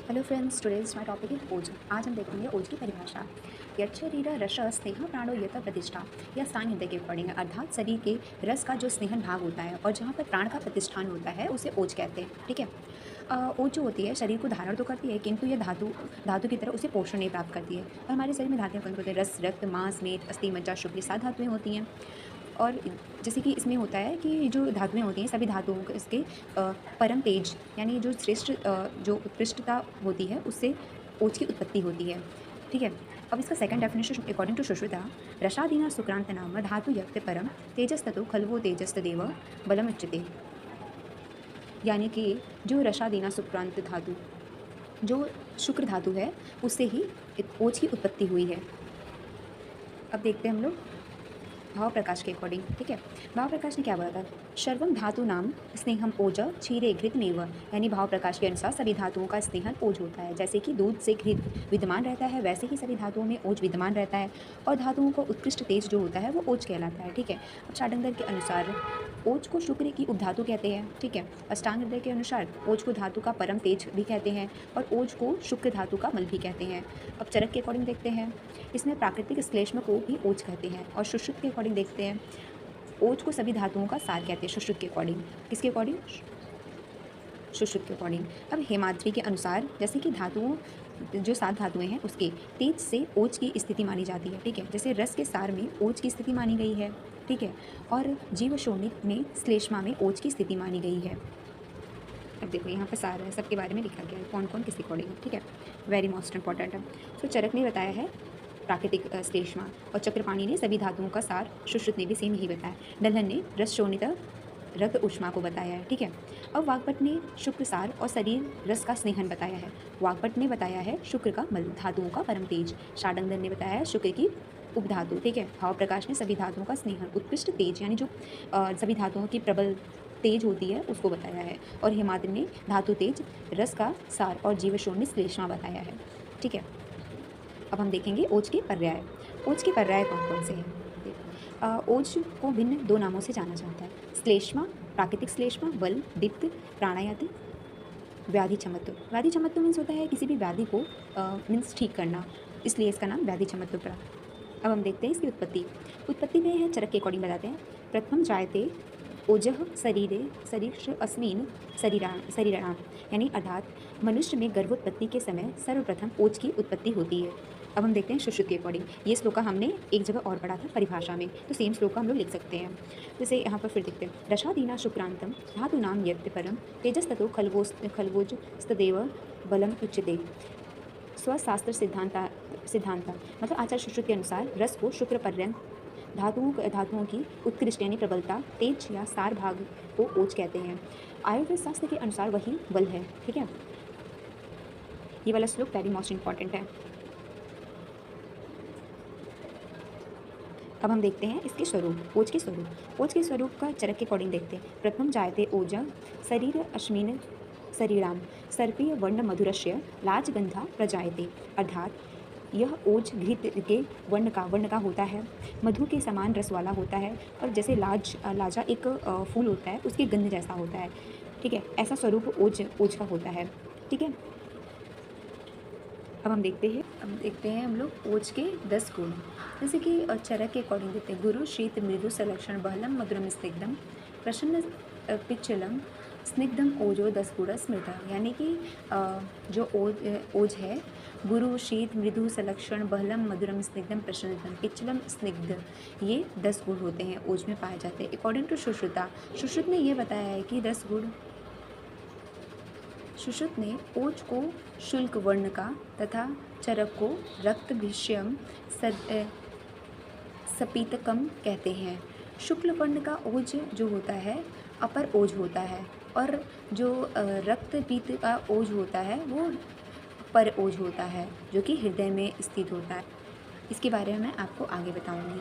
Hello friends, today's my topic is ओज। आज हम देखेंगे ओज की परिभाषा। यत् शरीर रस स्नेह प्राणो यत प्रतिष्ठा, या स्थान हृदय के अकॉर्डिंग है, अर्थात शरीर के रस का जो स्नेहन भाग होता है और जहाँ पर प्राण का प्रतिष्ठान होता है उसे ओज कहते हैं। ठीक है। ओज जो होती है शरीर को धारण तो करती है, किंतु यह धातु धातु की तरह उसे पोषण नहीं प्राप्त करती है। और हमारे शरीर में धातुएं कौन होते हैं? रस, रक्त, मांस, मेद, अस्थि, मज्जा, शुक्र, 7 धातुएं होती हैं। और जैसे कि इसमें होता है कि जो धातुएं होती हैं सभी धातुओं को इसके परम तेज यानी जो श्रेष्ठ जो उत्कृष्टता होती है उससे ओज की उत्पत्ति होती है। ठीक है। अब इसका second definition according to Sushruta, रसादीना सुक्रांत नाम धातु यक्त परम तेजस्ततो खलवो तेजस्तदेव बलम उच्यते। यानी कि जो रसादीना सुक्रांत धातु जो शुक्र धातु है उससे ही ओज की उत्पत्ति हुई है। अब देखते हैं हम लोग भाव प्रकाश के अकॉर्डिंग। ठीक है। भाव प्रकाश ने क्या बोला था? सर्वम धातु नाम स्नेहम ओज क्षीरे घृतमेव, यानी भाव प्रकाश के अनुसार सभी धातुओं का स्नेहन ओज होता है। जैसे कि दूध से घृत विद्यमान रहता है वैसे ही सभी धातुओं में ओज विद्यमान रहता है। और धातुओं को उत्कृष्ट तेज जो होता है वो ओज कहलाता है। ठीक है। अब शाडंगर के अनुसार ओज को शुक्र की उपधातु कहते हैं। ठीक है। अष्टांग हृदय के अनुसार ओज को धातु का परम तेज भी कहते हैं और ओज को शुक्र धातु का मल भी कहते हैं। अब चरक के अकॉर्डिंग देखते हैं, इसमें प्राकृतिक श्लेष्म को भी ओज कहते हैं। और सुश्रुत के अकॉर्डिंग देखते हैं, ओज को सभी धातुओं का सार कहते हैं। सुश्रुत के अकॉर्डिंग, किसके अकॉर्डिंग? सुश्रुत के अकॉर्डिंग। अब हेमाद्री के अनुसार जैसे कि धातुओं जो 7 धातुएं हैं उसके तेज से ओज की स्थिति मानी जाती है। ठीक है। जैसे रस के सार में ओज की स्थिति मानी गई है। ठीक है। और जीव शोणित में श्लेष्मा में ओज की स्थिति मानी गई है। अब देखो यहाँ पर सार है, सबके बारे में लिखा गया है कौन कौन किसके अकॉर्डिंग है। ठीक है। वेरी मोस्ट इंपॉर्टेंट है। तो चरक ने बताया है प्राकृतिक श्लेष्मा, और चक्रपाणी ने सभी धातुओं का सार, सुश्रुत ने भी सेम यही बताया। दलहन ने रस शोणित रक्त ऊष्मा को बताया है। ठीक है। अब वाग्भट ने शुक्र सार और शरीर रस का स्नेहन बताया है। वाग्भट ने बताया है शुक्र का मल, धातुओं का परम तेज। शाडंगर ने बताया है शुक्र की उपधातु। ठीक है। भाव प्रकाश ने सभी धातुओं का स्नेहन उत्कृष्ट तेज यानी जो सभी धातुओं की प्रबल तेज होती है उसको बताया है। और हेमाद्रि ने धातु तेज, रस का सार और जीवशोण ने श्लेष्मा बताया है। ठीक है। अब हम देखेंगे ओज के पर्याय। ओज के पर्याय कौन कौन से हैं? ओज को भिन्न 2 नामों से जाना जाता है। श्लेष्मा, प्राकृतिक श्लेष्मा, बल, दीप्त, प्राणायाति, व्याधि चमत्व। व्याधि चमत्व मीन्स होता है किसी भी व्याधि को मीन्स ठीक करना, इसलिए इसका नाम व्याधि चमत्व पड़ा। अब हम देखते हैं इसकी उत्पत्ति। उत्पत्ति में है चरक के अकॉर्डिंग बताते हैं। प्रथम जायते ओजः शरीरे शरीर अस्मिन शरीराणाम, यानी अर्थात मनुष्य में गर्भोत्पत्ति के समय सर्वप्रथम ओज की उत्पत्ति होती है। अब हम देखते हैं सुश्रुत के अकॉर्डिंग। ये श्लोका हमने एक जगह और पढ़ा था परिभाषा में, तो सेम श्लोका हम लोग लिख सकते हैं। जैसे यहाँ पर फिर देखते हैं, रसादीना शुक्रांतम धातु नाम यज्ञ परम तेजस्ततो खलवोज स्तदेव बलम उच्यते। स्वशास्त्र सिद्धांता मतलब आचार्य सुश्रुत के अनुसार रस को शुक्र पर्यंत धातुओं की उत्कृष्ट यानी प्रबलता, तेज या सार भाग को ओज कहते हैं। आयुर्वेद शास्त्र के अनुसार वही बल है। ठीक है। ये वाला श्लोक वेरी मोस्ट इंपॉर्टेंट है। अब हम देखते हैं इसके स्वरूप, ओज के स्वरूप। ओज के स्वरूप का चरक के अकॉर्डिंग देखते हैं। प्रथम जायते ओज शरीर अश्मिन शरीराम सर्पीय वर्ण मधुरस्य लाजगंधा प्रजायते, अर्थात यह ओज घृत के वर्ण का होता है, मधु के समान रस वाला होता है और जैसे लाजा एक फूल होता है उसकी गंध जैसा होता है। ठीक है। ऐसा स्वरूप ओज का होता है। ठीक है। अब देखते हैं हम लोग ओज के 10 गुण। जैसे कि चरक के अकॉर्डिंग देखते हैं, गुरु शीत मृदु सलक्षण बहलम मधुरम स्निग्धम प्रसन्न पिच्चलम स्निग्धम ओजो 10 गुण स्मृता, यानी कि जो ओज है गुरु शीत मृदु सलक्षण बहलम मधुरम स्निग्धम प्रसन्नतम पिच्चलम स्निग्ध, ये 10 गुण होते हैं ओज में पाए जाते हैं। अकॉर्डिंग टू सुश्रुता, सुश्रुत ने ये बताया है कि 10 गुण। सुश्रुत ने ओज को शुल्क वर्ण का तथा चरक को रक्त भिष्यम सपीतकम कहते हैं। शुक्ल वर्ण का ओज जो होता है अपर ओज होता है और जो रक्त पीत का ओज होता है वो पर ओज होता है जो कि हृदय में स्थित होता है। इसके बारे में मैं आपको आगे बताऊंगी।